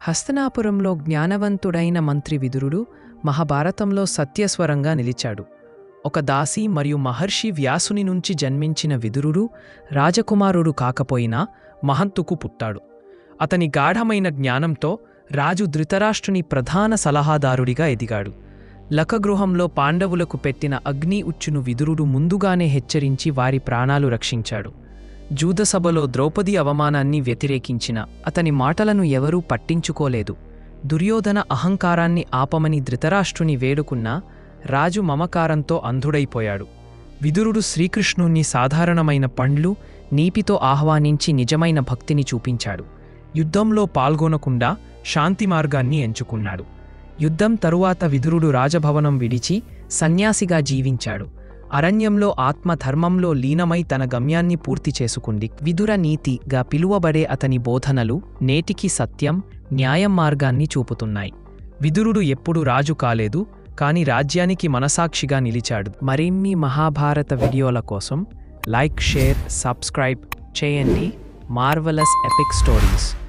హస్తనాపురంలో జ్ఞానవంతుడైన మంత్రి విదురుడు మహాభారతంలో సత్యస్వరంగా నిలిచాడు. ఒక దాసి మరియు మహర్షి వ్యాసుని నుంచి జన్మించిన విదురుడు రాజకుమారుడు కాకపోయినా మహంతుకు పుట్టాడు. అతని గాఢమైన జ్ఞానంతో రాజు ధృతరాష్ట్రుని ప్రధాన సలహాదారుడిగా ఎదిగాడు. లకగృహంలో పాండవులకు పెట్టిన అగ్ని ఉచ్చును విదురుడు ముందుగానే హెచ్చరించి వారి ప్రాణాలు రక్షించాడు. జూదసభలో ద్రౌపది అవమానాన్ని వ్యతిరేకించిన అతని మాటలను ఎవరూ పట్టించుకోలేదు. దుర్యోధన అహంకారాన్ని ఆపమని ధృతరాష్ట్రుని వేడుకున్నా రాజు మమకారంతో అంధుడైపోయాడు. విదురుడు శ్రీకృష్ణుణ్ణి సాధారణమైన పండ్లు, నీపితో ఆహ్వానించి నిజమైన భక్తిని చూపించాడు. యుద్ధంలో పాల్గొనకుండా శాంతి మార్గాన్ని ఎంచుకున్నాడు. యుద్ధం తరువాత విదురుడు రాజభవనం విడిచి సన్యాసిగా జీవించాడు. అరణ్యంలో ఆత్మధర్మంలో లీనమై తన గమ్యాన్ని పూర్తి చేసుకుంది. విదుర నీతిగా పిలువబడే అతని బోధనలు నేటికి సత్యం, న్యాయం మార్గాన్ని చూపుతున్నాయి. విదురుడు ఎప్పుడు రాజు కాలేదు, కాని రాజ్యానికి మనసాక్షిగా నిలిచాడు. మరిన్ని మహాభారత వీడియోల కోసం లైక్, షేర్, సబ్స్క్రైబ్ చేయండి. Marvellous epic stories.